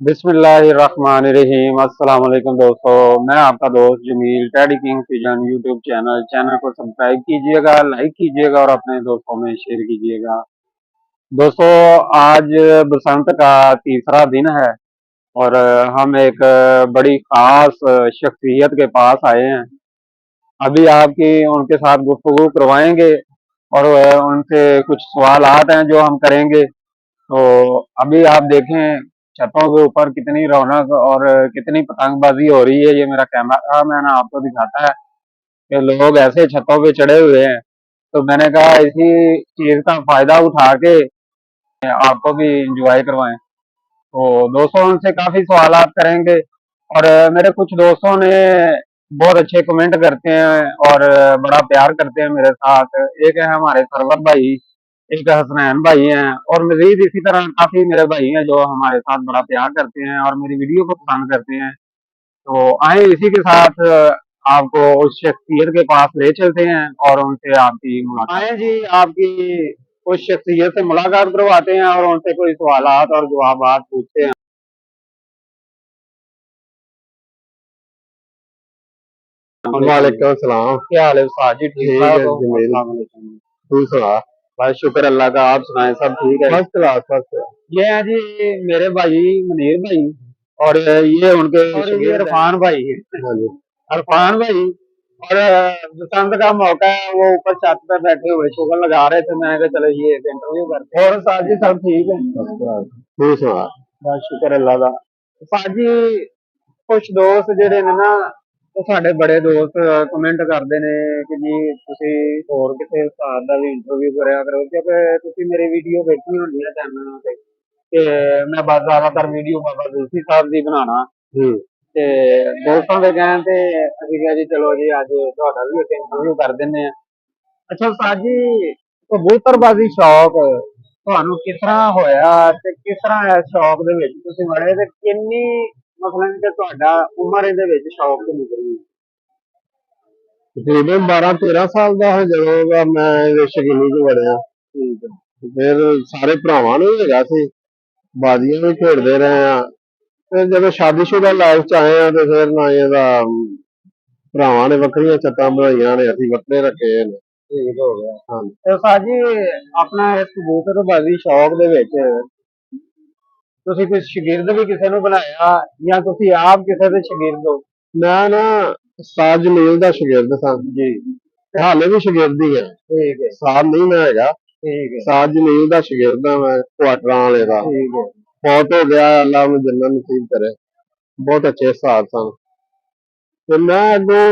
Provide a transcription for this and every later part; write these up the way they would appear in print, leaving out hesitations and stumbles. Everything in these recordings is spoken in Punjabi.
बिस्मिल्लाहिर्रहमानिर्रहीम। अस्सलाम वालेकुम दोस्तों, मैं आपका दोस्त Jameel Teddy King Pigeon YouTube channel को सब्सक्राइब कीजिएगा, लाइक कीजिएगा और अपने दोस्तों में शेयर कीजिएगा। दोस्तों, आज बसंत का तीसरा दिन है और हम एक बड़ी खास शख्सियत के पास आए हैं। अभी आपकी उनके साथ गुफ्तगू करवाएंगे और उनसे कुछ सवालात हैं जो हम करेंगे। तो अभी आप देखें छतों के ऊपर कितनी रौनक और कितनी पतंगबाजी हो रही है। ये मेरा कैमरा मैन आपको दिखाता है कि लोग ऐसे छतों पे चढ़े हुए हैं। तो मैंने कहा इसी चीज का फायदा उठा के आपको भी इंजॉय करवाएं। तो दोस्तों उनसे काफी सवालात करेंगे और मेरे कुछ दोस्तों ने बहुत अच्छे कमेंट करते हैं और बड़ा प्यार करते हैं मेरे साथ। एक है हमारे सरवर भाई, एक हसनैन भाई हैं और मजीद इसी तरह काफी मेरे भाई हैं जो हमारे साथ बड़ा प्यार करते हैं और मेरी वीडियो को पसंद करते हैं। तो आए इसी के साथ आपको उस शख्सियत के पास ले चलते हैं और उनसे आपकी मुलाकात आए जी, आपकी उस शख्सियत से मुलाकात करवाते हैं और उनसे कोई सवालात और जवाबात पूछते हैं। वालेकुम सलाम। क्या हाल है उस्ताद जी? ठीक ठीक ठाक है हो? जमील, अस्सलाम वालेकुम। तू सुना? बस शुक्र अल्लाह का, आप सुनाएं सब ठीक है? First class first class. ये है जी मेरे भाई मुनीर भाई और ये उनके और ये शागिर्द हैं। इरफान भाई है। हाँ जी, इरफान भाई और बसंत का मौका है, वो ऊपर छत पे बैठे हुए शुगर लगा रहे थे। मैंने कहा चलो ये एक इंटरव्यू करते हैं। और उस्ताद जी सब ठीक है? First class. तू सुना? बस शुक्र अल्लाह का। उस्ताद जी ਕੁਛ ਦੋਸਤ ਜਿਹੜੇ ਨੇ ਨਾ ਉਹ ਸਾਡੇ ਬੜੇ ਦੋਸਤ ਕਮੈਂਟ ਕਰਦੇ ਨੇ ਕਿ ਜੀ ਤੁਸੀਂ ਹੋਰ ਕਿਸੇ ਉਸਤਾਦ ਦਾ ਵੀ ਇੰਟਰਵਿਊ ਕਰਿਆ ਕਰੋ, ਕਿਉਂਕਿ ਤੁਸੀਂ ਮੇਰੀ ਵੀਡੀਓ ਵੇਖੀ ਹੁੰਦੀ ਹੈ ਚੈਨਲ ਤੇ ਤੇ ਮੈਂ ਬਸ ਜ਼ਿਆਦਾਤਰ ਵੀਡੀਓ ਬਾਬਾ ਦੂਸੀ ਸਾਹਿਬ ਦੀ ਬਣਾਉਣਾ ਤੇ ਦੋਸਤਾਂ ਦੇ ਕਹਿਣ ਤੇ ਅਸੀਂ ਕਿਹਾ ਜੀ ਚਲੋ ਜੀ ਅੱਜ ਤੁਹਾਡਾ ਵੀ ਇੱਕ ਇੰਟਰਵਿਊ ਕਰ ਦਿੰਦੇ ਆ। ਅੱਛਾ ਉਸਤਾਦ ਜੀ, ਕਬੂਤਰਬਾਜ਼ੀ ਸ਼ੌਕ ਤੁਹਾਨੂੰ ਕਿਸ ਤਰ੍ਹਾਂ ਹੋਇਆ ਤੇ ਕਿਸ ਤਰ੍ਹਾਂ ਇਸ ਸ਼ੌਕ ਦੇ ਵਿੱਚ ਤੁਸੀਂ ਵੜੇ ਤੇ ਕਿੰਨੀ ਮਤਲਬ ਕਿ ਤੁਹਾਡਾ ਉਮਰ ਇਹਦੇ ਵਿੱਚ ਸ਼ੌਕ ਤੋਂ ਨਿਕਲੀ? ਤਕਰੀਬਨ 12-13 ਸਾਲ ਦਾ ਹੋ ਜਾਊਗਾ ਮੈਂ ਇਹਦੇ ਸ਼ੌਕੀਨੀ ਚ ਵੜਿਆ। ਠੀਕ ਹੈ। ਫਿਰ ਸਾਰੇ ਭਰਾਵਾਂ ਨੂੰ ਵੀ ਹੈਗਾ ਸੀ, ਬਾਜ਼ੀਆਂ ਵੀ ਖੇਡਦੇ ਰਹੇ ਆ। ਫਿਰ ਜਦੋਂ ਸ਼ਾਦੀशुदा ਲਾਈਫ ਚ ਆਏ ਆ ਤੇ ਫਿਰ ਨਾ ਇਹਦਾ ਭਰਾਵਾਂ ਨੇ ਵੱਖਰੀਆਂ ਛੱਤਾਂ ਬਣਾਈਆਂ ਨੇ, ਅਸੀਂ ਵੱਖਰੇ ਰੱਖੇ ਨੇ। ਠੀਕ ਹੋ ਗਿਆ। ਹਾਂ, ਤੇ ਸਾਜੀ ਆਪਣਾ ਇਸ ਕਬੂਤਰਬਾਜ਼ੀ ਸ਼ੌਕ ਦੇ ਵਿੱਚ ਤੁਸੀਂ ਕੋਈ ਸ਼ਾਗਿਰਦ ਵੀ ਕਿਸੇ ਨੂੰ ਬਣਾਇਆ ਜਾਂ ਤੁਸੀਂ ਆਪ ਕਿਸੇ ਦੇ ਸ਼ਾਗਿਰਦ ਹੋ? ਮੈਂ ਨਾ ਉਸਤਾਦ ਜਮੀਲ ਦਾ ਸ਼ਾਗਿਰਦ ਸਾਂ ਜੀ। ਹਾਲੇ ਵੀ ਸ਼ਾਗਿਰਦ ਹੀ ਹੈ। ਠੀਕ ਹੈ। ਉਸਤਾਦ ਨਹੀਂ ਮੈਂ ਹੈਗਾ, ਠੀਕ ਹੈ। ਉਸਤਾਦ ਜਮੀਲ ਦਾ ਸ਼ਾਗਿਰਦ ਹਾਂ ਮੈਂ, ਕੁਆਟਰਾਂ ਵਾਲੇ ਦਾ। ਠੀਕ ਹੈ। ਫੌਤ ਹੋ ਗਿਆ, ਅੱਲਾ ਉਹਨੂੰ ਜੰਨਤ ਨਸੀਬ ਕਰੇ। ਬਹੁਤ ਅੱਛੇ ਉਸਤਾਦ ਸਨ ਤੇ ਮੈਂ ਅੱਗੋਂ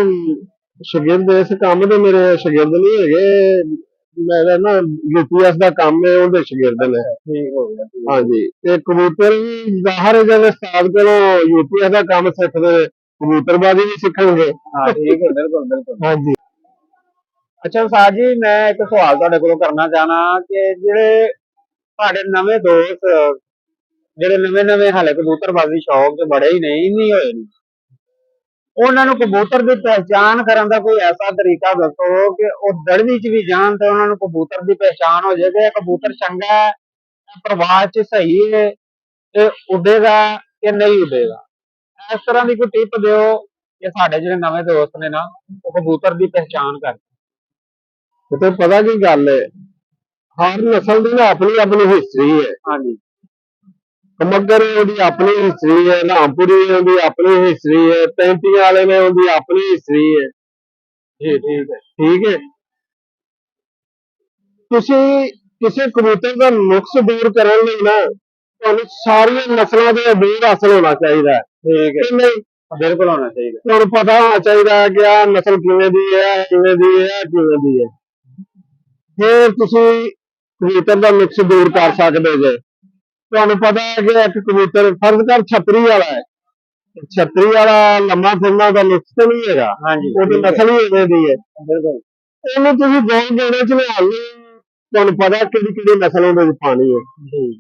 ਸ਼ਾਗਿਰਦ ਇਸ ਕੰਮ ਦੇ ਮੇਰੇ ਸ਼ਾਗਿਰਦ ਨਹੀਂ ਹੈਗੇ। ਮੇਰਾ ਨਾ UPS ਦਾ ਕੰਮ ਹੈ, ਉਹਦੇ ਸ਼ਾਗਿਰਦ ਨੇ। ਠੀਕ ਹੋ ਗਿਆ। ਹਾਂਜੀ, ਤੇ ਕਬੂਤਰ ਵੀ ਜ਼ਾਹਰ ਹੈ ਜਦੋਂ ਉਸਤਾਦ ਕੋਲੋਂ UPS ਦਾ ਕੰਮ ਸਿੱਖਦੇ ਕਬੂਤਰਬਾਜ਼ੀ ਵੀ ਸਿੱਖਣਗੇ। ਹਾਂ ਠੀਕ ਹੈ, ਬਿਲਕੁਲ ਬਿਲकुल। ਹਾਂਜੀ। ਅੱਛਾ ਉਸਤਾਦ ਜੀ, ਮੈਂ ਇੱਕ ਸਵਾਲ ਤੁਹਾਡੇ ਕੋਲੋਂ ਕਰਨਾ ਚਾਹਨਾ ਕਿ ਜਿਹੜੇ ਤੁਹਾਡੇ ਨਵੇਂ ਦੋਸਤ ਜਿਹੜੇ ਨਵੇਂ ਨਵੇਂ ਹਾਲੇ ਕਬੂਤਰਬਾਜ਼ੀ ਸ਼ੌਕ ਚ ਬੜੇ ਹੀ ਨਹੀਂ ਹੋਏ ਨੇ, ਉਹਨਾਂ ਨੂੰ ਕਬੂਤਰ ਦੀ ਪਹਿਚਾਣ ਕਰਨ ਦਾ ਕੋਈ ਐਸਾ ਤਰੀਕਾ ਦੱਸੋ ਕਿ ਉਹ ਦੜਵੀ ਚ ਵੀ ਜਾਣ ਤੇ ਉਹਨਾਂ ਨੂੰ ਕਬੂਤਰ ਦੀ ਪਹਿਚਾਣ ਹੋ ਜਾਏ ਕਿ ਇਹ ਕਬੂਤਰ ਚੰਗਾ ਹੈ, ਪ੍ਰਵਾਹ ਚ ਸਹੀ ਹੈ ਤੇ ਉੱਡੇਗਾ ਕਿ ਨਹੀਂ ਉੱਡੇਗਾ। ਇਸ ਤਰ੍ਹਾਂ ਦੀ ਕੋਈ ਟਿਪ ਦਿਓ ਕਿ ਸਾਡੇ ਜਿਹੜੇ ਨਵੇਂ ਦੋਸਤ ਨੇ ਨਾ ਉਹ ਕਬੂਤਰ ਦੀ ਪਹਿਚਾਣ ਕਰ। ਤੇ ਪਤਾ ਕੀ ਗੱਲ ਹੈ, ਹਰ ਨਸਲ ਦੀ ਨਾ ਆਪਣੀ ਆਪਣੀ ਹਿਸਟਰੀ ਹੈ। ਹਾਂਜੀ। ਮੱਗਰ ਉਹਦੀ ਆਪਣੀ ਹਿਸਟਰੀ ਹੈ, ਨਾਮਪੁਰੀ ਉਹਦੀ ਆਪਣੀ ਹਿਸਟਰੀ ਹੈ, ਪੈਂਤੀਆਂ ਵਾਲੇ ਨੇ ਉਹਦੀ ਆਪਣੀ ਹਿਸਟਰੀ ਹੈ। ਜੀ ਠੀਕ ਹੈ। ਠੀਕ ਹੈ। ਤੁਸੀਂ ਕਿਸੇ ਕਬੂਤਰ ਦਾ ਨੁਕਸ ਦੂਰ ਕਰਨ ਲਈ ਨਾ ਤੁਹਾਨੂੰ ਸਾਰੀਆਂ ਨਸਲਾਂ ਦੇ ਅਬੀਰ ਹਾਸਲ ਹੋਣਾ ਚਾਹੀਦਾ ਹੈ। ਠੀਕ ਹੈ। ਨਹੀਂ, ਬਿਲਕੁਲ ਹੋਣਾ ਚਾਹੀਦਾ। ਤੁਹਾਨੂੰ ਪਤਾ ਹੋਣਾ ਚਾਹੀਦਾ ਹੈ ਕਿ ਆਹ ਨਸਲ ਕਿਵੇਂ ਦੀ ਹੈ, ਕਿਵੇਂ ਦੀ ਹੈ, ਕਿਵੇਂ ਦੀ ਹੈ। ਫਿਰ ਤੁਸੀਂ ਕਬੂਤਰ ਦਾ ਨੁਕਸ ਦੂਰ ਕਰ ਸਕਦੇ ਜੇ। ਤੁਹਾਨੂੰ ਪਤਾ ਹੈ ਕਿ ਇੱਕ ਕਬੂਤਰ ਫਰਜ਼ ਕਰ ਛਤਰੀ ਵਾਲਾ ਹੈ, ਛਤਰੀ ਵਾਲਾ ਲੰਮਾ ਫਿਰਨਾ ਦਾ ਨੁਕਸ ਤਾਂ ਨਹੀਂ ਹੈਗਾ। ਹਾਂਜੀ। ਉਹਦੀ ਨਸਲ ਹੀ ਇਵੇਂ ਦੀ ਹੈ। ਬਿਲਕੁਲ। ਇਹਨੂੰ ਤੁਸੀਂ ਗੋਲ ਗੇੜੇ ਚ ਲਿਆ ਲਈ, ਤੁਹਾਨੂੰ ਪਤਾ ਕਿਹੜੀ ਕਿਹੜੀ ਨਸਲ ਉਹਦੇ ਵਿੱਚ ਪਾਣੀ ਹੈ,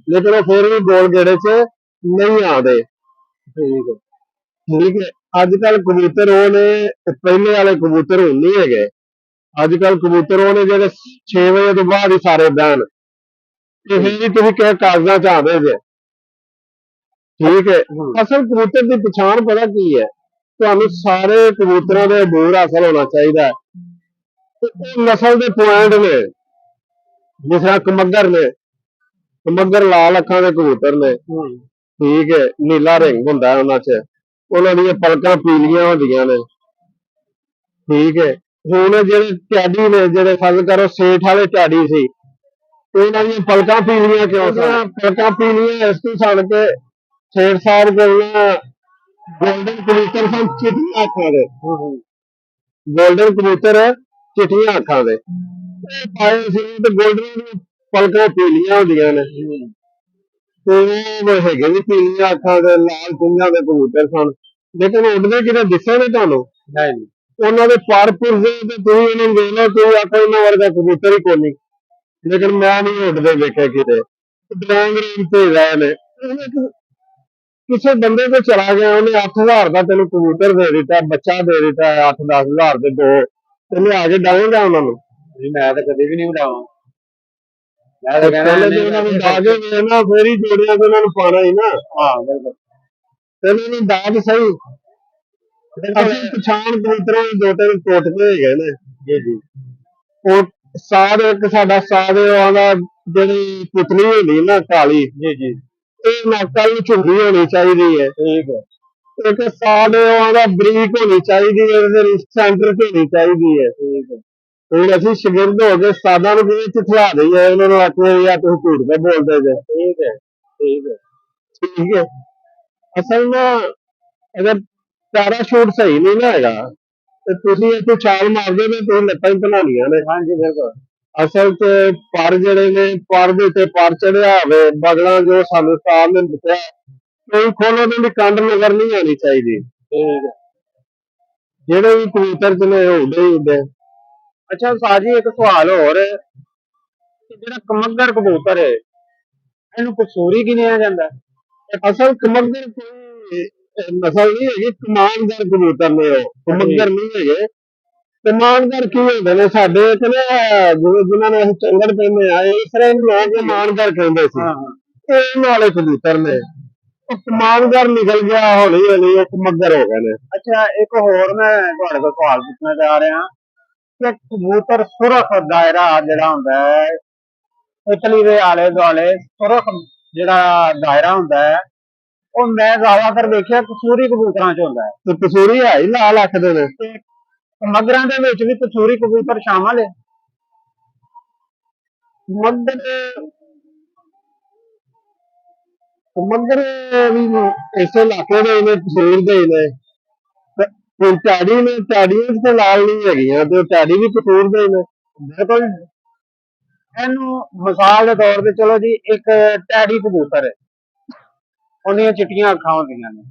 ਲੇਕਿਨ ਉਹ ਫਿਰ ਵੀ ਗੋਲ ਗੇੜੇ ਚ ਨਹੀਂ ਆਉਂਦੇ। ਠੀਕ ਹੈ। ਠੀਕ ਹੈ। ਅੱਜ ਕੱਲ ਕਬੂਤਰ ਉਹ ਨੇ, ਪਹਿਲੇ ਵਾਲੇ ਕਬੂਤਰ ਹੁਣ ਨਹੀਂ ਹੈਗੇ। ਅੱਜ ਕੱਲ ਕਬੂਤਰ ਉਹ ਨੇ ਜਿਹੜੇ 6 ਵਜੇ ਤੋਂ ਬਾਅਦ ਹੀ ਸਾਰੇ ਬਹਿਣ। ਇਹ ਵੀ ਤੁਸੀਂ ਕਿਸੇ ਕਾਗਜ਼ਾਂ ਚ ਆਉਂਦੇ ਜੇ। ਠੀਕ ਹੈ। ਹੂੰ। ਅਸਲ ਕਬੂਤਰ ਦੀ ਪਛਾਣ ਪਤਾ ਕੀ ਹੈ? ਤੁਹਾਨੂੰ ਸਾਰੇ ਕਬੂਤਰਾਂ ਦੇ ਅਬੂਰ ਹਾਸਲ ਹੋਣਾ ਚਾਹੀਦਾ ਹੈ। ਤੇ ਉਹ ਨਸਲ ਦੇ ਪੁਆਇੰਟ ਨੇ, ਜਿਸ ਤਰ੍ਹਾਂ ਕਮੱਗਰ ਨੇ, ਕਮੱਗਰ ਲਾਲ ਅੱਖਾਂ ਦੇ ਕਬੂਤਰ ਨੇ, ਠੀਕ ਹੈ, ਨੀਲਾ ਰਿੰਗ ਹੁੰਦਾ ਉਹਨਾਂ 'ਚ, ਉਹਨਾਂ ਦੀਆਂ ਪਲਕਾਂ ਪੀਲੀਆਂ ਹੁੰਦੀਆਂ ਨੇ, ਠੀਕ ਹੈ। ਹੁਣ ਜਿਹੜੇ ਟੈਡੀ ਨੇ, ਜਿਹੜੇ ਫਰਜ਼ ਕਰੋ ਸੇਠ ਵਾਲੇ ਟੈਡੀ ਸੀ, ਤੇ ਉਹਨਾਂ ਦੀਆਂ ਪਲਕਾਂ ਪੀਲੀਆਂ ਕਿਉਂ ਸਨ? ਪਲਕਾਂ ਪੀਲੀਆਂ ਇਸ ਤੋਂ ਸਨ ਕਿ ਸੇਠ ਸਾਹਿਬ ਕੋਲ ਗੋਲਡਨ ਕਬੂਤਰ ਸਨ ਚਿੱਟੀਆਂ ਅੱਖਾਂ ਦੇ, ਗੋਲਡਨ ਕਬੂਤਰ ਚਿੱਟੀਆਂ ਅੱਖਾਂ ਦੇ ਪਾਏ ਸੀ, ਤੇ ਗੋਲਡਨ ਦੀਆਂ ਪਲਕਾਂ ਪੀਲੀਆਂ ਹੁੰਦੀਆਂ ਨੇ, ਤੇ ਉਹ ਹੈਗੇ ਵੀ ਪੀਲੀਆਂ ਅੱਖਾਂ ਦੇ ਲਾਲ ਸਿੰਘਾਂ ਦੇ ਕਬੂਤਰ ਸਨ। ਲੇਕਿਨ ਉੱਡਦੇ ਕਿਤੇ ਦਿਸੇ ਨੇ ਤੁਹਾਨੂੰ? ਨਹੀਂ। ਉਹਨਾਂ ਦੇ ਪਰ ਪੁਰਜ਼ੇ ਤੇ ਤੁਸੀਂ ਇਹਨਾਂ ਨੂੰ ਵੇਖ ਲਓ, ਤੁਸੀਂ ਆਖੋ ਇਹਨਾਂ ਵਰਗਾ ਕਬੂਤਰ ਹੀ ਕੋਈ ਨਹੀਂ। ਲੇਕਿਨ ਮੈਂ ਨਹੀਂ ਉੱਡਦੇ ਵੇਖੇ ਕਿਤੇ, ਡਰਾਇੰਗ ਰੂਮ ਤੇ ਗਏ ਨੇ। ਕਿਸੇ ਬੰਦੇ ਕੋਲ ਚਲਾ ਗਿਆ, ਉਹਨੇ 8,000 ਦਾ ਤੈਨੂੰ ਕਬੂਤਰ ਦੇ ਦਿੱਤਾ, ਬੱਚਾ ਦੇ ਦਿੱਤਾ 8-10 ਹਜ਼ਾਰ ਦੇ ਦੋ, ਤੇ ਲਿਆ ਕੇ ਡਾਏਗਾ ਉਹਨਾਂ ਨੂੰ? ਮੈਂ ਤਾਂ ਕਦੇ ਵੀ ਨਹੀਂ ਉਡਾਵਾਂ। ਮੈਂ ਤਾਂ ਕਹਿੰਦਾ ਉਹਨਾਂ ਨੂੰ ਡਾ ਕੇ ਵੇਖਣਾ, ਫੇਰ ਹੀ ਜੋੜਿਆਂ ਤੇ ਉਹਨਾਂ ਨੂੰ ਪਾਣਾ ਹੀ ਨਾ। ਹਾਂ ਬਿਲਕੁਲ। ਤੇ ਇਹਨਾਂ ਨੂੰ ਡਾ ਕੇ ਸਹੀ। ਅਸੀਂ ਪਛਾਣ ਕਬੂਤਰਾਂ ਦੇ 2-3 ਟੋਟਕੇ ਹੈਗੇ ਨੇ। ਜੀ ਜੀ। ਉਹ ਸਾਧ, ਇੱਕ ਸਾਡਾ ਸਾਧ ਆਉਂਦਾ, ਜਿਹੜੀ ਪੁਤਲੀ ਹੁੰਦੀ ਨਾ ਕਾਲੀ, ਜੀ ਜੀ, ਇਹ ਨਾਕਾਂ ਨੂੰ ਝੁੰਡੀ ਹੋਣੀ ਚਾਹੀਦੀ ਹੈ, ਠੀਕ ਹੈ। ਇੱਕ ਸਾਧ ਆਉਂਦਾ ਬਰੀਕ ਹੋਣੀ ਚਾਹੀਦੀ ਹੈ, ਇਹਦੇ ਸੈਂਟਰ ਤੇ ਹੋਣੀ ਚਾਹੀਦੀ ਹੈ, ਠੀਕ ਹੈ। ਹੁਣ ਅਸੀਂ ਸ਼ਾਗਿਰਦ ਹੋ ਕੇ ਸਾਧਾਂ ਨੂੰ ਕਿਵੇਂ ਚਿੱਠਲਾ ਦਈਏ, ਉਹਨਾਂ ਨੂੰ ਆਖੀਏ ਯਾਰ ਤੁਸੀਂ ਝੂਠ ਕੇ ਬੋਲਦੇ ਜੇ, ਠੀਕ ਹੈ, ਠੀਕ ਹੈ, ਠੀਕ ਹੈ। ਅਸਲ ਨਾ ਅਗਰ ਪੈਰਾਸ਼ੂਟ ਸਹੀ ਨਹੀਂ ਨਾ ਹੈਗਾ, ਤੇ ਤੁਸੀਂ ਇੱਥੇ ਛਾਲ ਮਾਰਦੇ ਨੇ, ਤੁਸੀਂ ਲੱਤਾਂ ਹੀ ਭਲਾਉਣੀਆਂ ਨੇ। ਹਾਂਜੀ ਬਿਲਕੁਲ। ਅਸਲ 'ਚ ਪਰ ਜਿਹੜੇ ਨੇ, ਪਰ ਦੇ ਉੱਤੇ ਪਰ ਚੜਿਆ ਹੋਵੇ, ਬਗਲਾਂ ਜੋ ਸਾਨੂੰ ਸਾਹ ਨੇ ਦਿੱਤਾ, ਕੋਈ ਖੋਲੋ ਦੀ ਕੰਡ ਨਜ਼ਰ ਨਹੀਂ ਆਉਣੀ ਚਾਹੀਦੀ। ਠੀਕ ਹੈ। ਜਿਹੜੇ ਵੀ ਕਬੂਤਰ 'ਚ ਨੇ ਉੱਡੇ ਹੀ ਉੱਡੇ। ਅੱਛਾ ਸਾਜੀ, ਇੱਕ ਸਵਾਲ ਹੋਰ, ਜਿਹੜਾ ਕਮੱਗਰ ਕਬੂਤਰ ਹੈ, ਇਹਨੂੰ ਕਸੂਰੀ ਗਿਣਿਆ ਜਾਂਦਾ? ਅਸਲ ਕਮੱਗਰ ਕੋਈ ਨਸਲ ਨਹੀਂ ਹੈਗੀ, ਕਮਾਨਦਾਰ ਕਬੂਤਰ ਨੇ ਉਹ, ਕਮੱਗਰ ਨਹੀਂ ਹੈਗੇ। ਕਮਾਨਦਾਰ ਕੀ ਹੁੰਦੇ ਨੇ? ਸਾਡੇ ਇੱਕ ਨਾ ਜਿਨ੍ਹਾਂ ਨੇ ਅਸੀਂ ਚੰਗੜ ਕਹਿੰਦੇ ਆ, ਇਸ ਤਰ੍ਹਾਂ ਲੋਕ ਕਮਾਨਦਾਰ ਕਹਿੰਦੇ ਸੀ, ਇਹ ਨਾਲੇ ਕਬੂਤਰ ਨੇ। ਉਹ ਕਮਾਨਦਾਰ ਨਿਕਲ ਗਿਆ, ਹੌਲੀ ਹੌਲੀ ਉਹ ਕਮੱਗਰ ਹੋ ਗਏ ਨੇ। ਅੱਛਾ, ਇੱਕ ਹੋਰ ਮੈਂ ਤੁਹਾਡੇ ਕੋਲ ਸਵਾਲ ਪੁੱਛਣਾ ਚਾਹ ਰਿਹਾ ਕਿ ਕਬੂਤਰ ਸੁਰਖ ਦਾਇਰਾ ਜਿਹੜਾ ਹੁੰਦਾ ਹੈ, ਇਟਲੀ ਦੇ ਆਲੇ ਦੁਆਲੇ ਸੁਰਖ ਜਿਹੜਾ ਦਾਇਰਾ ਹੁੰਦਾ ਹੈ, ਉਹ ਮੈਂ ਜ਼ਿਆਦਾਤਰ ਦੇਖਿਆ ਕਸੂਰੀ ਕਬੂਤਰਾਂ 'ਚ ਹੁੰਦਾ ਹੈ। ਤੇ ਕਸੂਰੀ ਹੈ ਹੀ ਲਾਲ ਅੱਖ ਦੇ ਨੇ, ਤੇ ਕਮੱਗਰਾਂ ਦੇ ਵਿੱਚ ਵੀ ਕਸੂਰੀ ਕਬੂਤਰ ਸ਼ਾਮਲ ਹੈ? ਕਮੱਗਰ ਵੀ ਇਸੇ ਇਲਾਕੇ ਦੇ ਨੇ, ਕਸੂਰ ਦੇ ਨੇ। ਹੁਣ ਟੈਡੀ ਨੇ, ਟੈਡੀਆਂ ਤੇ ਲਾਲ ਨਹੀਂ ਹੈਗੀਆਂ, ਤੇ ਟੈਡੀ ਵੀ ਕਸੂਰ ਦੇ ਨੇ। ਬਿਲਕੁਲ। ਇਹਨੂੰ ਮਿਸਾਲ ਦੇ ਤੌਰ ਤੇ ਚਲੋ ਜੀ, ਇੱਕ ਟੈਡੀ ਕਬੂਤਰ ਹੈ, ਉਹਦੀਆਂ ਚਿੱਟੀਆਂ ਅੱਖਾਂ ਹੁੰਦੀਆਂ ਨੇ,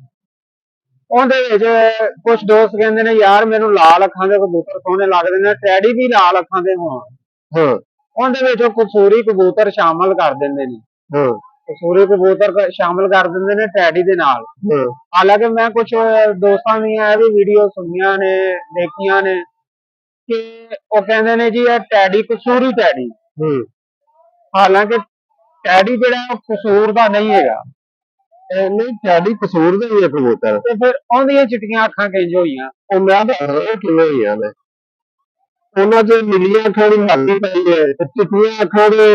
ਉਹਦੇ ਵਿੱਚ ਕੁਝ ਦੋਸਤ ਕਹਿੰਦੇ ਨੇ ਯਾਰ ਮੈਨੂੰ ਲਾਲ ਅੱਖਾਂ ਦੇ ਕਬੂਤਰ ਸੋਹਣੇ ਲੱਗਦੇ ਨੇ, ਟੈਡੀ ਵੀ ਲਾਲ ਅੱਖਾਂ ਦੇ ਹੋਣ, ਉਹਦੇ ਵਿੱਚ ਉਹ ਕਸੂਰੀ ਕਬੂਤਰ ਸ਼ਾਮਲ ਕਰ ਦਿੰਦੇ ਨੇ, ਕਸੂਰੀ ਕਬੂਤਰ ਸ਼ਾਮਲ ਕਰ ਦਿੰਦੇ ਨੇ ਟੈਡੀ ਦੇ ਨਾਲ। ਹਾਲਾਂਕਿ ਮੈਂ ਕੁਝ ਦੋਸਤਾਂ ਦੀਆਂ ਇਹ ਵੀ ਵੀਡੀਓ ਸੁਣੀਆਂ ਨੇ, ਦੇਖੀਆਂ ਨੇ, ਕਿ ਉਹ ਕਹਿੰਦੇ ਨੇ ਜੀ ਇਹ ਟੈਡੀ ਕਸੂਰੀ ਟੈਡੀ, ਹਾਲਾਂਕਿ ਟੈਡੀ ਜਿਹੜਾ ਉਹ ਕਸੂਰ ਦਾ ਨਹੀਂ ਹੈਗਾ। ਨਹੀਂ, ਟੈਡੀ ਕਸੂਰ ਦਾ ਹੀ ਹੈ ਕਬੂਤਰ। ਤੇ ਫਿਰ ਉਹਦੀਆਂ ਚਿੱਟੀਆਂ ਅੱਖਾਂ ਕਿੰਜ ਹੋਈਆਂ? ਉਹ ਮੈਂ ਤਾਂ ਕਿਵੇਂ ਹੋਈਆਂ ਨੇ, ਉਹਨਾਂ 'ਚ ਨੀਲੀਆਂ ਅੱਖਾਂ ਦੀ ਮਾਦੀ ਪਈ ਹੈ, ਤੇ ਚਿੱਟੀਆਂ ਅੱਖਾਂ ਦੇ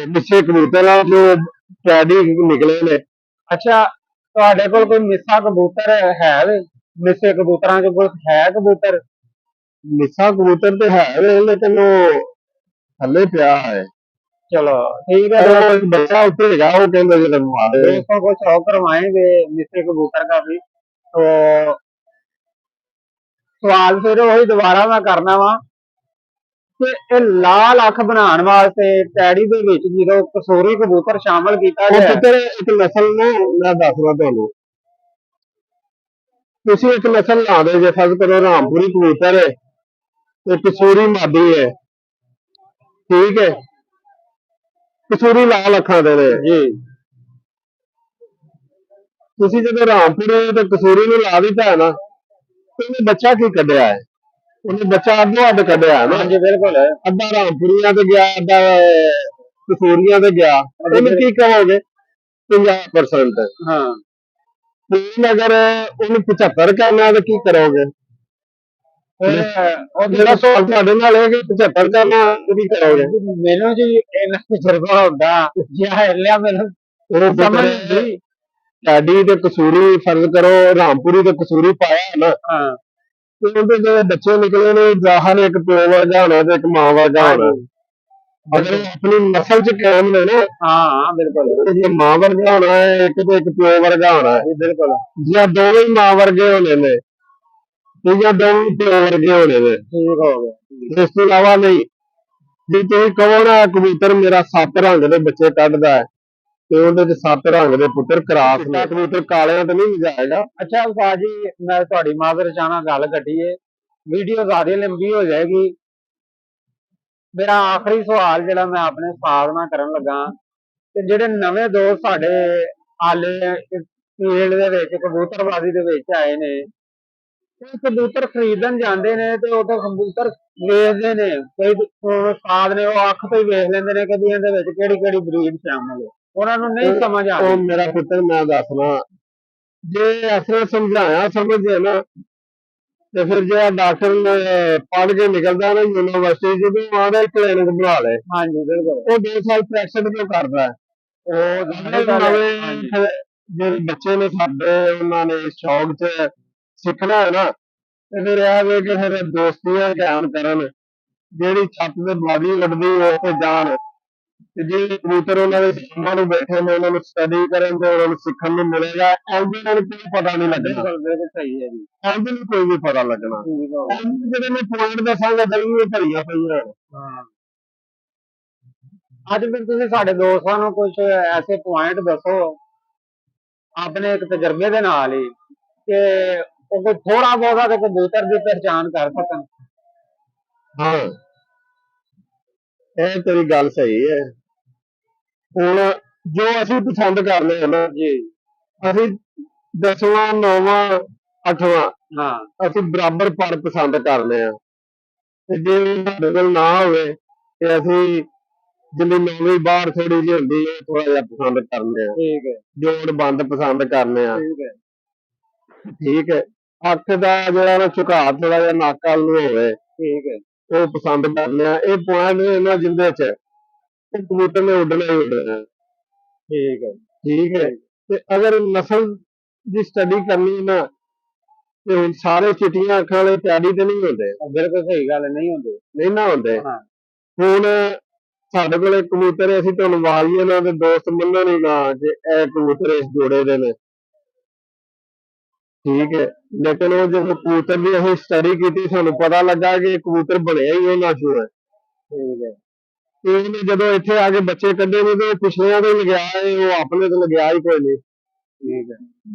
ਮਿੱਸੇ ਕਬੂਤਰ ਆ ਜੋ ਟੈਡੀ ਨਿਕਲੇ ਨੇ। ਅੱਛਾ, ਤੁਹਾਡੇ ਕੋਲ ਕੋਈ ਮਿੱਸਾ ਕਬੂਤਰ ਹੈ ਵੇ? ਮਿੱਸੇ ਕਬੂਤਰਾਂ 'ਚ ਕੋਈ ਹੈ ਕਬੂਤਰ? ਮਿੱਸਾ ਕਬੂਤਰ ਤੇ ਹੈ ਵੇ, ਲੇਕਿਨ ਉਹ ਥੱਲੇ ਪਿਆ ਹੈ। ਚलो ठीक है, तो बच्चा उससे हेगा, वो कहते हैं दोस्तों को शौक करवाएंगे मिस्से कबूतर का भी। तो सवाल फिर वही दोबारा मैं करना वा कि ਇਹ ਲਾਲ ਅੱਖ ਬਣਾਉਣ ਵਾਸਤੇ ਟੈਡੀ ਦੇ ਵਿੱਚ ਜਦੋਂ ਕਸੂਰੀ ਕਬੂਤਰ ਸ਼ਾਮਲ ਕੀਤਾ ਗਿਆ, ਉਹ ਪੁੱਤਰ ਇੱਕ ਨਸਲ ਨੂੰ ਮੈਂ ਦੱਸਦਾ ਤੁਹਾਨੂੰ, ਤੁਸੀਂ ਇੱਕ ਨਸਲ ਲਾ ਦੇ ਜੇ, ਫਰਜ਼ ਕਰੋ ਰਾਮਪੁਰੀ ਕਬੂਤਰ ਹੈ ਤੇ ਕਸੂਰੀ ਮਾਦੀ ਹੈ, ਠੀਕ ਹੈ, ਕਸੂਰੀ ਲਾਲ ਅੱਖਾਂ ਦੇ ਨੇ ਜੀ। ਤੁਸੀਂ ਜਦੋਂ ਰਾਮਪੁਰੇ ਤੇ ਕਸੂਰੀ ਨੂੰ ਲਾ ਦਿੱਤਾ ਹੈ ਨਾ, ਉਹਨੇ ਬੱਚਾ ਕੀ ਕੱਢਿਆ ਹੈ? ਉਹਨੇ ਬੱਚਾ ਅੱਧੋ ਅੱਧ ਕੱਢਿਆ ਹੈ ਨਾ। ਹਾਂਜੀ ਬਿਲਕੁਲ, ਅੱਧਾ ਰਾਮਪੁਰੀਆਂ ਤੇ ਗਿਆ, ਅੱਧਾ ਕਸੂਰੀਆਂ ਤੇ ਗਿਆ। ਉਹਨੂੰ ਕੀ ਕਹੋਗੇ? 50%। ਹਾਂ ਹੁਣ ਅਗਰ ਉਹਨੂੰ 75 ਕਰਨਾ ਤਾਂ ਕੀ ਕਰੋਗੇ? ਫਿਰ ਮੇਰਾ ਸਵਾਲ ਤੁਹਾਡੇ ਨਾਲ ਹੈ ਕਿ 75 ਕਰਨਾ ਤਾਂ ਕੀ ਕਰੋਗੇ? ਮੈਨੂੰ ਜੀ ਇੰਨਾ ਤਜਰਬਾ ਹੁੰਦਾ ਜਾਂ ਲਿਆ ਮੈਨੂੰ ਉਹ ਸਮਝ ਪੁੱਤਰ ਨਹੀਂ। ਸਾਡੀ ਤੇ ਕਸੂਰੀ ਫਰਜ਼ ਕਰੋ ਰਾਮਪੁਰੀ ਤੇ ਕਸੂਰੀ ਪਾਇਆ ਹੈ ਨਾ, ਹਾਂ ਤੇ ਉਹਦੇ ਜਿਹੜੇ ਬੱਚੇ ਨਿਕਲੇ ਨੇ ਜ਼ਾਹਰ ਇੱਕ ਪਿਓ ਵਰਗਾ ਹੋਣਾ ਤੇ ਇੱਕ ਮਾਂ ਵਰਗਾ ਹੋਣਾ। ਅਗਰ ਉਹ ਆਪਣੀ ਨਸਲ ਚ ਕਾਇਮ ਨੇ ਨਾ, ਹਾਂ ਬਿਲਕੁਲ ਤੇ ਜੇ ਮਾਂ ਵਰਗਾ ਹੋਣਾ ਹੈ ਇੱਕ ਤੇ ਇੱਕ ਪਿਓ ਵਰਗਾ ਹੋਣਾ ਹੈ, ਬਿਲਕੁਲ ਜਾਂ ਦੋਵੇਂ ਹੀ ਮਾਂ ਵਰਗੇ ਹੋਣੇ ਨੇ ਤੇ ਜਾਂ ਦੋਵੇਂ ਪਿਓ ਵਰਗੇ ਹੋਣੇ ਨੇ, ਠੀਕ ਹੋ ਗਿਆ। ਇਸ ਤੋਂ ਇਲਾਵਾ ਨਹੀਂ। ਜੇ ਤੁਸੀਂ ਕਹੋ ਨਾ ਕਬੂਤਰ ਮੇਰਾ 7 ਰੰਗ ਦੇ ਬੱਚੇ ਕੱਢਦਾ ਹੈ ਤੇ ਉਹਦੇ ਚ 7 ਰੰਗ ਦੇ ਪੁੱਤਰ ਕਰਾਸ ਨੇ, ਕਬੂਤਰ ਕਾਲਿਆਂ ਤੇ ਨਹੀਂ ਜਾਏਗਾ। ਅੱਛਾ ਉਸਤਾਦ ਜੀ ਮੈਂ ਤੁਹਾਡੀ ਮਾਜ਼ਰ ਚਾਹਨਾ ਗੱਲ ਕੱਢੀਏ, ਵੀਡੀਓ ਜ਼ਿਆਦਾ ਲੰਬੀ ਹੋ ਜਾਏਗੀ। ਮੇਰਾ ਆਖਰੀ ਸਵਾਲ ਜਿਹੜਾ ਮੈਂ ਆਪਣੇ ਉਸਤਾਦ ਨਾਲ ਕਰਨ ਲੱਗਾ, ਤੇ ਜਿਹੜੇ ਨਵੇਂ ਦੋਸਤ ਸਾਡੇ ਹਾਲੇ ਫੀਲਡ ਦੇ ਵਿੱਚ ਕਬੂਤਰਬਾਜ਼ੀ ਦੇ ਵਿੱਚ ਆਏ ਨੇ, ਉਹ ਕਬੂਤਰ ਖਰੀਦਣ ਜਾਂਦੇ ਨੇ ਤੇ ਉਹ ਤਾਂ ਕਬੂਤਰ ਵੇਚਦੇ ਨੇ, ਕਈ ਉਸਤਾਦ ਨੇ ਉਹ ਅੱਖ ਤੋਂ ਹੀ ਵੇਖ ਲੈਂਦੇ ਨੇ ਕਿ ਇਹਦੇ ਵਿੱਚ ਕਿਹੜੀ ਕਿਹੜੀ ਬਰੀਡ ਸ਼ਾਮਲ ਹੈ, ਉਹਨਾਂ ਨੂੰ ਨਹੀਂ ਸਮਝ ਆ ਉਹ ਰਹੀ। ਮੇਰਾ ਪੁੱਤਰ ਮੈਂ ਦੱਸਣਾ, ਜੇ ਅਸਲ ਸਮਝਾਇਆ ਸਮਝੇ ਨਾ ਤੇ ਫਿਰ ਜਿਹੜਾ ਡਾਕਟਰ ਪੜ੍ਹ ਕੇ ਨਿਕਲਦਾ ਨਾ ਯੂਨੀਵਰਸਿਟੀ ਚ ਤੇ ਉਹਦਾ ਕਲੀਨਿਕ ਬਣਾ ਲੈ। ਹਾਂਜੀ ਬਿਲਕੁਲ। ਉਹ 2 ਸਾਲ ਪ੍ਰੈਕਟਿਸ ਕਿਉਂ ਕਰਦਾ? ਉਹ ਜਿਹੜੇ ਬੱਚੇ ਨੇ ਸਾਡੇ ਉਹਨਾਂ ਨੇ ਸ਼ੌਕ ਚ ਸਿੱਖਣਾ ਹੈ ਨਾ, ਤੇ ਫਿਰ ਇਹ ਵੇ ਕਿ ਫਿਰ ਦੋਸਤੀਆਂ ਕਾਇਮ ਕਰਨ, ਜਿਹੜੀ ਛੱਤ ਤੇ ਬਾਜੀ ਉੱਡਦੀ ਉਹ ਤੇ ਜਾਣ, ਤੇ ਜਿਹੜੇ ਕਬੂਤਰ ਉਹਨਾਂ ਦੇ ਸਾਹਮਣੇ ਨੂੰ ਬੈਠੇ ਨੇ ਉਹਨਾਂ ਨੂੰ ਸਟੱਡੀ ਕਰਨ ਤੇ ਉਹਨਾਂ ਨੂੰ ਸਿੱਖਣ ਨੂੰ ਮਿਲੇਗਾ। ਐਂਡ ਨੂੰ ਕੋਈ ਪਤਾ ਨਹੀਂ ਲੱਗਣਾ। ਬਿਲਕੁਲ ਸਹੀ ਹੈ ਜੀ। ਐਂਡ ਨੂੰ ਕੋਈ ਵੀ ਪਤਾ ਲੱਗਣਾ। ਜਿਹੜੇ ਮੈਂ ਪੁਆਇੰਟ ਦੱਸਾਂਗਾ ਦਲੀਆਂ ਭਰੀਆਂ ਪਈਆਂ। ਹਾਂ ਅੱਜ ਫਿਰ ਤੁਸੀਂ ਸਾਡੇ ਦੋਸਤਾਂ ਨੂੰ ਕੁਝ ਐਸੇ ਪੁਆਇੰਟ ਦੱਸੋ ਆਪਣੇ ਇੱਕ ਤਜਰਬੇ ਦੇ ਨਾਲ ਹੀ, ਕਿ ਉਹ ਕੋਈ ਥੋੜਾ ਬਹੁਤਾ ਤੇ ਕਬੂਤਰ ਦੀ ਪਹਿਚਾਣ ਕਰ ਸਕਣ। ਹਾਂ ਇਹ ਤੇਰੀ ਗੱਲ ਸਹੀ ਹੈ। ਹੁਣ ਜੋ ਅਸੀਂ ਪਸੰਦ ਕਰਦੇ ਹਾਂ ਨਾ ਜੀ, ਅਸੀਂ 10ਵਾਂ 9ਵਾਂ 8ਵਾਂ ਹਾਂ ਅਸੀਂ ਬਰਾਬਰ ਪਰ ਪਸੰਦ ਕਰਦੇ ਹਾਂ, ਤੇ ਜੇ ਸਾਡੇ ਕੋਲ ਨਾ ਹੋਵੇ ਤੇ ਅਸੀਂ ਜਿੰਨੀ 9ਵੀਂ ਬਾਹਰ ਥੋੜੀ ਜਿਹੀ ਹੁੰਦੀ ਹੈ ਥੋੜਾ ਜਿਹਾ ਪਸੰਦ ਕਰਦੇ ਹਾਂ। ਠੀਕ ਹੈ। ਜੋੜ ਬੰਦ ਪਸੰਦ ਕਰਨੇ ਆ। ਠੀਕ ਹੈ। ਠੀਕ ਹੈ। ਅੱਖ ਦਾ ਜਿਹੜਾ ਨਾ ਝੁਕਾਅ ਥੋੜਾ ਜਿਹਾ ਨੱਕ ਵੱਲ ਨੂੰ ਹੋਵੇ, ਠੀਕ ਹੈ। ਉਹ ਪਸੰਦ ਕਰਨੇ ਆ। ਇਹ ਪੁਆਇੰਟ ਇਹਨਾਂ ਜਿੰਦੇ ਚ ਕਬੂਤਰ ਨੇ ਉੱਡਣਾ ਹੀ ਉੱਡਣਾ। ਠੀਕ ਹੈ। ਠੀਕ ਹੈ। ਤੇ ਅਗਰ ਨਸਲ ਦੀ ਸਟੱਡੀ ਕਰਨੀ ਨਾ, ਤੇ ਹੁਣ ਸਾਰੇ ਚਿੱਟੀਆਂ ਅੱਖਾਂ ਵਾਲੇ ਤਿਆਰੀ ਤੇ ਨਹੀਂ ਹੁੰਦੇ। ਬਿਲਕੁਲ ਸਹੀ ਗੱਲ, ਨਹੀਂ ਹੁੰਦੇ। ਨਹੀਂ ਨਾ ਹੁੰਦੇ। ਹਾਂ ਹੁਣ ਸਾਡੇ ਕੋਲ ਕਬੂਤਰ ਅਸੀਂ ਤੁਹਾਨੂੰ ਵਾਲੀਏ ਨਾ, ਤੇ ਦੋਸਤ ਮੰਨਣ ਹੀ ਨਾ ਕਿ ਇਹ ਕਬੂਤਰ ਇਸ ਜੋੜੇ ਦੇ ਨੇ। ਠੀਕ ਹੈ। ਲੇਕਿਨ ਉਹ ਜਦੋਂ ਕਬੂਤਰ ਦੀ ਅਸੀਂ ਸਟੱਡੀ ਕੀਤੀ ਸਾਨੂੰ ਪਤਾ ਲੱਗਾ ਕਿ ਕਬੂਤਰ ਬਣਿਆ ਹੀ ਉਹਨਾਂ ਚੋਂ ਹੈ। ਠੀਕ ਹੈ। ਤੇ ਉਹਨੇ ਜਦੋਂ ਇੱਥੇ ਆ ਕੇ ਬੱਚੇ ਕੱਢੇ ਨੇ ਤੇ ਉਹ ਪਿਛਲਿਆਂ ਤੋਂ ਲਗਿਆ ਹੈ, ਉਹ ਆਪਣੇ ਤੋਂ ਲਗਿਆ ਹੀ ਕੋਈ ਨਹੀਂ। ਠੀਕ ਹੈ।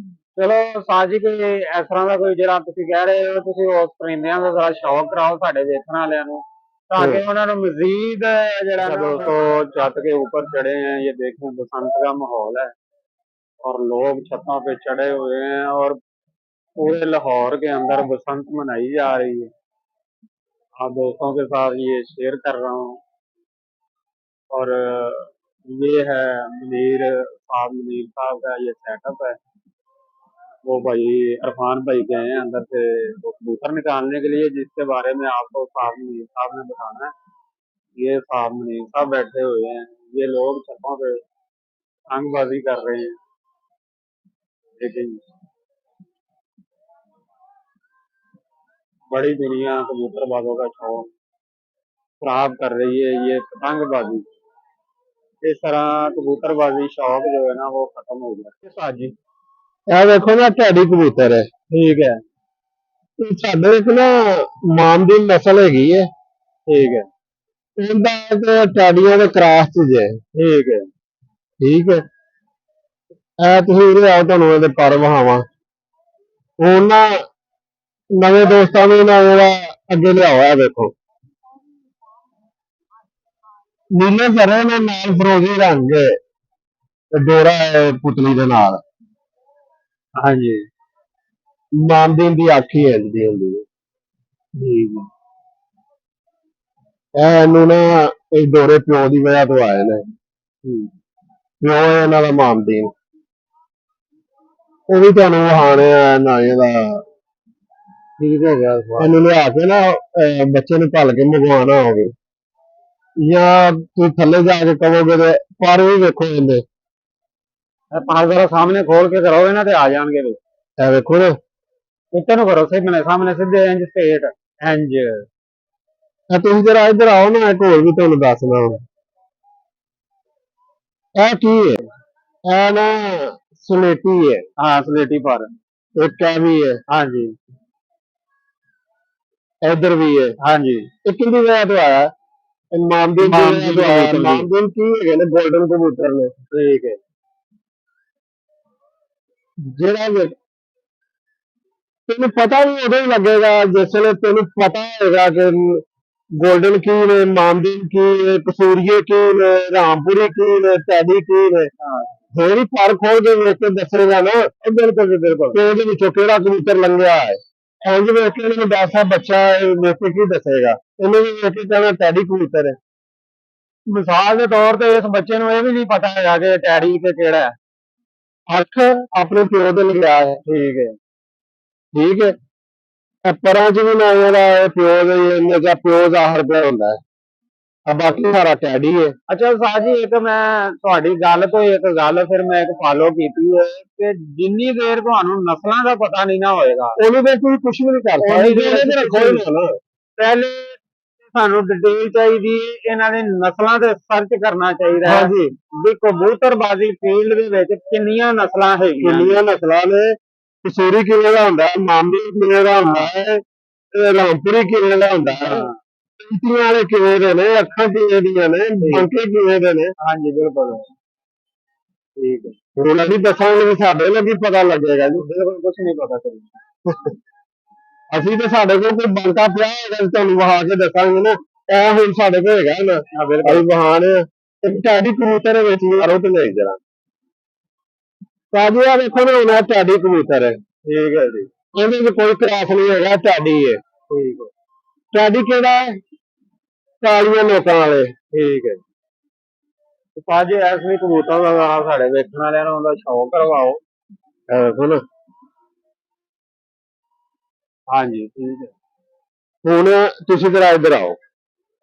ਚਲੋ ਸਾਜੀ ਕੋਈ ਇਸ ਤਰ੍ਹਾਂ ਦਾ ਕੋਈ ਜਿਹੜਾ ਤੁਸੀਂ ਕਹਿ ਰਹੇ ਹੋ, ਤੁਸੀਂ ਉਸ ਪਰਿੰਦਿਆਂ ਦਾ ਥੋੜਾ ਸ਼ੌਕ ਕਰਾਓ ਸਾਡੇ ਦੇਖਣ ਵਾਲਿਆਂ ਨੂੰ, ताकि उन्होंने मजीद जरा दोस्तों छत के ऊपर चढ़े हैं। ये देखें बसंत का माहौल है और लोग छतों पे चढ़े हुए हैं और पूरे लाहौर के अंदर बसंत मनाई जा रही है। आप दोस्तों के साथ ये शेयर कर रहा हूँ। और ये है मुनीर साहब का ये सेटअप है। वो भाई इरफान भाई गए हैं अंदर से वो कबूतर निकालने के लिए, जिसके बारे में आपको मुनीर साहब ने बताना है। ये मुनीर साहब बैठे हुए हैं, ये लोग छतों पे आतंकबाजी कर रहे हैं। लेकिन बड़ी दुनिया कबूतरबाजों का शौक खराब कर रही है ये पतंगबाजी। इस तरह कबूतरबाजी शौक जो है ना वो खत्म हो गया जी। ਇਹ ਵੇਖੋ ਨਾ ਢਾਡੀ ਕਬੂਤਰ ਹੈ। ठीक है। ਸਾਡੇ ਇੱਕ ਨਾ ਮਾਨ ਦੀ ਨਸਲ ਹੈਗੀ ਹੈ। ठीक है। ਉਹਦਾ ਤੇ ਟਾਡੀਆਂ ਦੇ ਕ੍ਰਾਸ ਚ ਜੇ। ठीक है। ਠੀਕ ਹੈ। ਇਹ ਤੁਸੀਂ ਉਰੇ ਆਓ ਤੁਹਾਨੂੰ ਇਹਦੇ ਪਰ ਵਹਾਵਾਂ। ਹੁਣ ਨਾ ਨਵੇਂ ਦੋਸਤਾਂ ਨੂੰ ਨਾ ਜਿਹੜਾ ਅੱਗੇ ਲਿਆਓ, ਇਹ ਵੇਖੋ ਨੀਲੇ ਸਰੇ ਨੇ ਨਾਲ ਫਰੋਜ਼ੀ ਰੰਗ ਤੇ ਡੋਰਾ ਹੈ ਪੁਤਲੀ ਦੇ ਨਾਲ। हाँ जी। ਮਾਨਦੀਨ ਦੀ ਅੱਖ ਹੀ ਇੰਝ ਹੁੰਦੀ ਹੈ। ठीक है। ਇਹਨੂੰ ਨਾ ਇਹ ਡੋਰੇ ਪਿਓ ਦੀ ਵਜ੍ਹਾ ਤੋਂ ਆਏ ਨੇ। ਪਿਓ ਹੈ ਇਹਨਾਂ ਦਾ ਮਾਨਦੀਨ। ਉਹ ਵੀ ਤੁਹਾਨੂੰ ਵਹਾਣੇ ਆ ਨਾ ਇਹਦਾ ठीक हो गया इस बार। ਇਹਨੂੰ ਲਿਆ ਕੇ ਨਾ ਬੱਚੇ ਨੂੰ ਭਲ ਕੇ ਮੰਗਵਾਉਣਾ ਹੋਵੇ ਜਾਂ ਤੁਸੀਂ ਥੱਲੇ ਜਾ ਕੇ ਕਹੋਗੇ ਤੇ ਪਰ ਵੀ ਵੇਖੋ ਇਹਦੇ पाल जरा सामने खोल के करो ना ते आ जाएंगे वे। ਇਹ ਵੇਖੋ ਨਾ उत्ते नु करो सीधे सामने सीधे इंज स्ट्रेट इंज। ਇਹ ਤੁਸੀਂ ਜਰਾ ਇੱਧਰ ਆਓ ਨਾ ਇੱਕ ਹੋਰ ਵੀ ਤੁਹਾਨੂੰ ਦੱਸਣਾ ਵਾ। ਇਹ ਕੀ ਹੈ ਇਹ ਨਾ ਸਲੇਟੀ ਹੈ हाँ स्लेटी पर। ਇੱਕ ਇਹ ਵੀ ਹੈ हाँ जी ਇੱਧਰ ਵੀ ਹੈ हाँ जी। ਇਹ ਕਿੰਨੀ ਵਜ੍ਹਾ ਤੋਂ ਆਇਆ ਇਹ ਮਾਮਦੀਨ ਦੀ ਵਜ੍ਹਾ ਤੋਂ ਆਇਆ ਕਬੂਤਰ ਜੀ। ਮਾਮਦੀਨ ਕੀ ਹੈਗੇ ਨੇ ਗੋਲਡਨ ਕਬੂਤਰ ਨੇ ठीक है। ਜਿਹੜਾ ਤੈਨੂੰ ਪਤਾ ਵੀ ਉਦੋਂ ਹੀ ਲੱਗੇਗਾ ਜਿਸ ਵੇਲੇ ਤੈਨੂੰ ਪਤਾ ਹੋਏਗਾ ਕਿ ਗੋਲਡਨ ਕੀ ਨੇ ਮਾਮਦੀਨ ਕੀ ਨੇ ਕਸੂਰੀਏ ਕੀ ਨੇ ਰਾਮਪੁਰੀ ਕੀ ਨੇ ਟੈਡੀ ਕੀ ਨੇ हाँ ਹੋਰ ਹੀ ਫਰਕ ਖੋਲ ਕੇ ਵੇਖ ਕੇ ਦੱਸੇਗਾ ਨਾ बिल्कुल बिल्कुल। ਕਿ ਉਹਦੇ ਵਿੱਚੋਂ ਕਿਹੜਾ ਕਬੂਤਰ ਲੰਘਿਆ ਹੈ ਇੰਜ ਵੇਖ ਕੇ ਇਹਨੂੰ ਦੱਸਦਾ ਬੱਚਾ ਇਹ ਵੇਖ ਕੇ ਕੀ ਦੱਸੇਗਾ ਇਹਨੂੰ ਵੀ ਵੇਖ ਕੇ ਕਹਿਣਾ ਟੈਡੀ ਕਬੂਤਰ ਹੈ मिसाल के तौर पे इस बच्चे नु ये भी नहीं पता है कि टैडी ते केड़ा है। ਅੱਖ ਆਪਣੇ ਪਿਓ ਦੇ ਲਿਆ ਹੈ ठीक है। ਠੀਕ ਹੈ ਇਹ ਪਰਾਂ ਚ ਵੀ ਨਾ ਇਹਦਾ ਇਹ ਪਿਓ ਦੇ ਇਹਨੇ ਜਾਂ ਪਿਓ ਜ਼ਾਹਰ ਪਿਆ ਹੁੰਦਾ ਹੈ ਆ ਬਾਕੀ ਸਾਰਾ ਟੈਡੀ ਹੈ अच्छा उस्ताद जी एक मैं ਤੁਹਾਡੀ ਗੱਲ ਤੋਂ ਇੱਕ ਗੱਲ ਫਿਰ ਮੈਂ ਇੱਕ ਫਾਲੋ ਕੀਤੀ ਹੈ ਕਿ ਜਿੰਨੀ ਦੇਰ ਤੁਹਾਨੂੰ ਨਸਲਾਂ ਦਾ ਪਤਾ ਨਹੀਂ ਨਾ ਹੋਏਗਾ ਉਹਨੂੰ ਤੇ ਕੋਈ ਕੁਝ ਵੀ ਨਹੀਂ ਕਰ ਸਕਦਾ ਉਹਦੀ ਇਹਦੇ ਤੇ ਰੱਖੋ ਹੀ ਨਾ ਪਹਿਲੇ ਸਾਨੂੰ ਡਿਟੇਲ ਚਾਹੀਦੀ ਹੈ ਇਹਨਾਂ ਦੇ ਨਸਲਾਂ ਤੇ ਸਰਚ ਕਰਨਾ ਚਾਹੀਦਾ ਹੈ ਹਾਂਜੀ ਵੀ ਕਬੂਤਰਬਾਜ਼ੀ ਫੀਲਡ ਦੇ ਵਿੱਚ ਕਿੰਨੀਆਂ ਨਸਲਾਂ ਹੈਗੀਆਂ ਨੇ। ਕਿੰਨੀਆਂ ਨਸਲਾਂ ਨੇ ਕਸੂਰੀ ਕਿਵੇਂ ਦਾ ਹੁੰਦਾ ਹੈ ਮਾਮੀ ਕਿਵੇਂ ਦਾ ਹੁੰਦਾ ਹੈ ਤੇ ਰਾਮਪੁਰੀ ਕਿਵੇਂ ਦਾ ਹੁੰਦਾ ਹੈ ਹਾਂ ਇੰਤੀਆਂ ਵਾਲੇ ਕਿਵੇਂ ਦੇ ਨੇ ਅੱਖਾਂ ਕਿਵੇਂ ਦੀਆਂ ਨੇ ਬੰਕੇ ਕਿਵੇਂ ਦੇ ਨੇ ਹਾਂਜੀ ਬਿਲਕੁਲ ਠੀਕ ਹੈ। ਹੁਣ ਅਸੀਂ ਦੱਸਾਂਗੇ ਵੀ ਸਾਡੇ ਲੱਗੀ ਪਤਾ ਲੱਗੇਗਾ ਜੀ ਬਿਲਕੁਲ ਕੁਝ ਨਹੀਂ ਪਤਾ ਚੱਲਦਾ। ਅਸੀਂ ਤੇ ਸਾਡੇ ਕੋਲ ਕੋਈ ਬੰਕਾ ਪਿਆ ਹੈਗਾ ਅਸੀਂ ਤੁਹਾਨੂੰ ਵਹਾ ਕੇ ਦੱਸਾਂਗੇ ਨਾ ਇਹ ਹੁਣ ਸਾਡੇ ਕੋਲ ਹੈਗਾ ਨਾ ਹਾਂ ਬਿਲਕੁਲ। ਅਸੀਂ ਵਹਾਣੇ ਆ ਤੇ ਤੁਹਾਡੀ ਕਬੂਤਰ ਦੇ ਵਿੱਚ ਯਾਰੋ ਤੇ ਨਹੀਂ ਜਰਾ ਤਾਜੀ ਆ ਵੇਖੋ ਨਾ ਹੁਣ ਇਹ ਤੁਹਾਡੀ ਕਬੂਤਰ ਹੈ ਠੀਕ ਹੈ ਜੀ ਇਹਦੇ ਵਿੱਚ ਕੋਈ ਕਰਾਸ ਨਹੀਂ ਹੈਗਾ ਤੁਹਾਡੀ ਹੈ ਠੀਕ ਹੈ ਤੁਹਾਡੀ ਕਿਹੜਾ ਹੈ ਕਾਲੀਆਂ ਲੋਕਾਂ ਵਾਲੇ ਠੀਕ ਹੈ। ਪਾਜੀ ਇਸ ਲਈ ਕਬੂਤਰ ਦਾ ਸਾਡੇ ਵੇਖਣ ਵਾਲਿਆਂ ਨੂੰ ਉਹਦਾ ਸ਼ੌਕ ਕਰਵਾਓ। ਇਹ ਵੇਖੋ ਨਾ ਹਾਂਜੀ ਠੀਕ ਹੈ। ਹੁਣ ਤੁਸੀਂ ਜਰਾ ਇੱਧਰ ਆਓ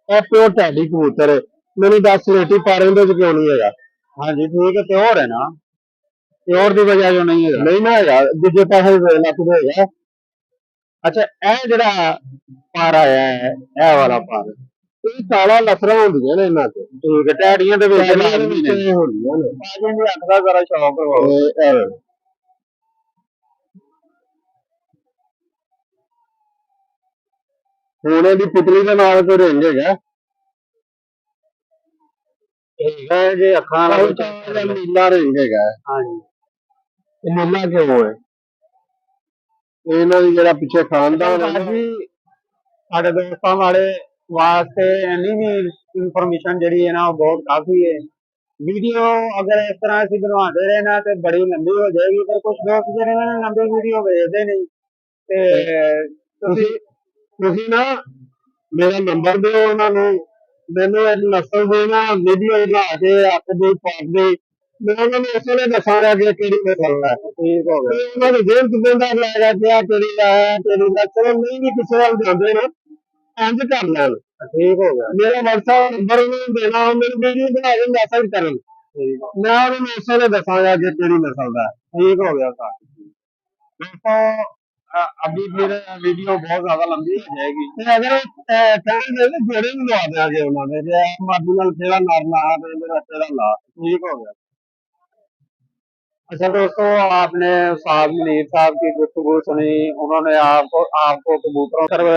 ਇਹ ਪਿਓ ਤੁਹਾਡੀ ਕਬੂਤਰ ਹੈ ਮੈਨੂੰ ਦੱਸ ਰੋਟੀ ਪਾ ਰਹੇ ਚ ਕਿਉਂ ਨਹੀਂ ਹੈਗਾ ਹਾਂਜੀ ਠੀਕ ਹੈ ਪਿਓਰ ਹੈ ਨਾ ਪਿਓਰ ਦੀ ਵਜ੍ਹਾ ਜੋ ਨਹੀਂ ਹੈਗਾ। ਨਹੀਂ ਨਾ ਹੈਗਾ ਦੂਜੇ ਪਾਸੇ ਲੱਖ ਦਾ ਹੈਗਾ ਅੱਛਾ ਇਹ ਜਿਹੜਾ ਪਾਰ ਆਇਆ ਹੈ ਇਹ ਵਾਲਾ ਪਾਰ ਇਹ ਕਾਲਾ ਲਸਰਾਂ ਹੁੰਦੀਆਂ ਨੇ ਇਹਨਾਂ ਤੇ ਠੀਕ ਹੈ ਟੈਡੀਆਂ ਦੇ ਵਿੱਚ ਇਹਨਾਂ ਦੇ ਲੱਗਦੀ ਵਿੱਚ ਨੇ। ਇਹ ਹੁੰਦੀਆਂ ਨੇ ਪਾਜੀ ਦੀ ਅੱਖ ਦਾ ਜ਼ਰਾ ਸ਼ੌਕ ਕਰਵਾਓ। ਇਹ ਵੇਖੋ। ਹੁਣ ਇਹਦੀ ਪੁਤਲੀ ਦੇ ਨਾਲ ਕੋਈ ਰਿੰਗ ਹੈਗਾ ਠੀਕ ਹੈ ਜੇ ਅੱਖਾਂ ਵਾਲਾ ਇਹਦਾ ਨੀਲਾ ਰਿੰਗ ਹੈਗਾ ਹਾਂਜੀ ਇਹ ਨੀਲਾ ਕਿਉਂ ਹੈ ਇਹਨਾਂ ਦੀ ਜਿਹੜਾ ਪਿੱਛੇ ਖਾਨਦਾਨ ਹੈ ਨਾ, ਜੀ ਸਾਡੇ ਦੋਸਤਾਂ ਵਾਲੇ ਵਾਸਤੇ ਇੰਨੀ ਵੀ ਇਨਫੋਰਮੇਸ਼ਨ ਜਿਹੜੀ ਹੈ ਨਾ ਉਹ ਬਹੁਤ ਕਾਫੀ ਹੈ। ਵੀਡੀਓ ਅਗਰ ਇਸ ਤਰ੍ਹਾਂ ਅਸੀਂ ਬਣਵਾਉਂਦੇ ਰਹੇ ਨਾ ਤੇ ਬੜੀ ਲੰਬੀ ਹੋ ਜਾਏਗੀ ਪਰ ਕੁਝ ਦੋਸਤ ਜਿਹੜੇ ਨੇ ਲੰਬੀ ਵੀਡੀਓ ਵੇਖਦੇ ਨਹੀਂ ਤੇ ਤੁਸੀਂ ਨਾ ਮੇਰਾ ਨੰਬਰ ਦਿਓ ਉਹਨਾਂ ਨੂੰ ਮੈਨੂੰ ਇੱਕ ਨਸਲ ਦੇ ਨਾ ਵੀਡੀਓ ਬਣਾ ਕੇ ਆਪਣੇ ਪਾਸ ਦੇ ਮੈਂ ਉਹਨਾਂ ਨੂੰ ਉਸ ਵੇਲੇ ਦੱਸਾਂਗਾ ਕਿ ਕਿਹੜੀ ਨਸਲ ਹੈ ਠੀਕ ਹੋ ਗਿਆ। ਤੇ ਉਹਨਾਂ ਦੇ ਜੇਬ ਚ ਬੰਦਾ ਲਾਇਆ ਕਿ ਕਿਹੜੀ ਹੈ ਕਿਹੜੀ ਦਾ ਚਲੋ ਨਹੀਂ ਵੀ ਕਿਸੇ ਵੱਲ ਜਾਂਦੇ ਨਾ ਇੰਜ ਕਰ ਲੈਣ ਠੀਕ ਹੋ ਗਿਆ। ਮੇਰਾ WhatsApp ਨੰਬਰ ਉਹਨਾਂ ਨੂੰ ਦੇਣਾ ਮੈਨੂੰ ਵੀਡੀਓ ਬਣਾ ਕੇ ਮੈਸੇਜ ਕਰਨ ਠੀਕ ਹੋ ਮੈਂ ਉਹਨਾਂ ਨੂੰ ਉਸ ਵੇਲੇ ਦੱਸਾਂਗਾ ਕਿ ਕਿਹੜੀ ਨਸਲ ਦਾ ਹੈ। ठीक हो गया था। दोस्तों अभी फिर वीडियो बहुत ज्यादा लंबी हो जाएगी। ਤੇ ਅਗਰ ਕਹਿੰਦੇ ਨੇ ਜੋੜੇ ਵੀ ਲਵਾ ਦਿਆਂਗੇ ਉਹਨਾਂ ਦੇ ਜੇ ਮਾਦੀ ਨਾਲ ਕਿਹੜਾ ਨਰ ਲਾ ਤੇ ਮੇਰਾ ਤੇਰਾ ਲਾ ठीक हो गया। अच्छा दोस्तों आपने उस्ताद मुनीर साहब की गुफ्तगू सुनी उन्होंने आपको कबूतरों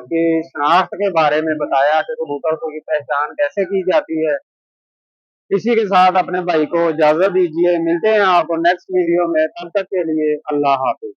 की शनाख्त के बारे में बताया कि कबूतर की पहचान कैसे की जाती है। इसी के साथ अपने भाई को इजाजत दीजिए मिलते हैं आपको नेक्स्ट वीडियो में तब तक के लिए अल्लाह हाफिज।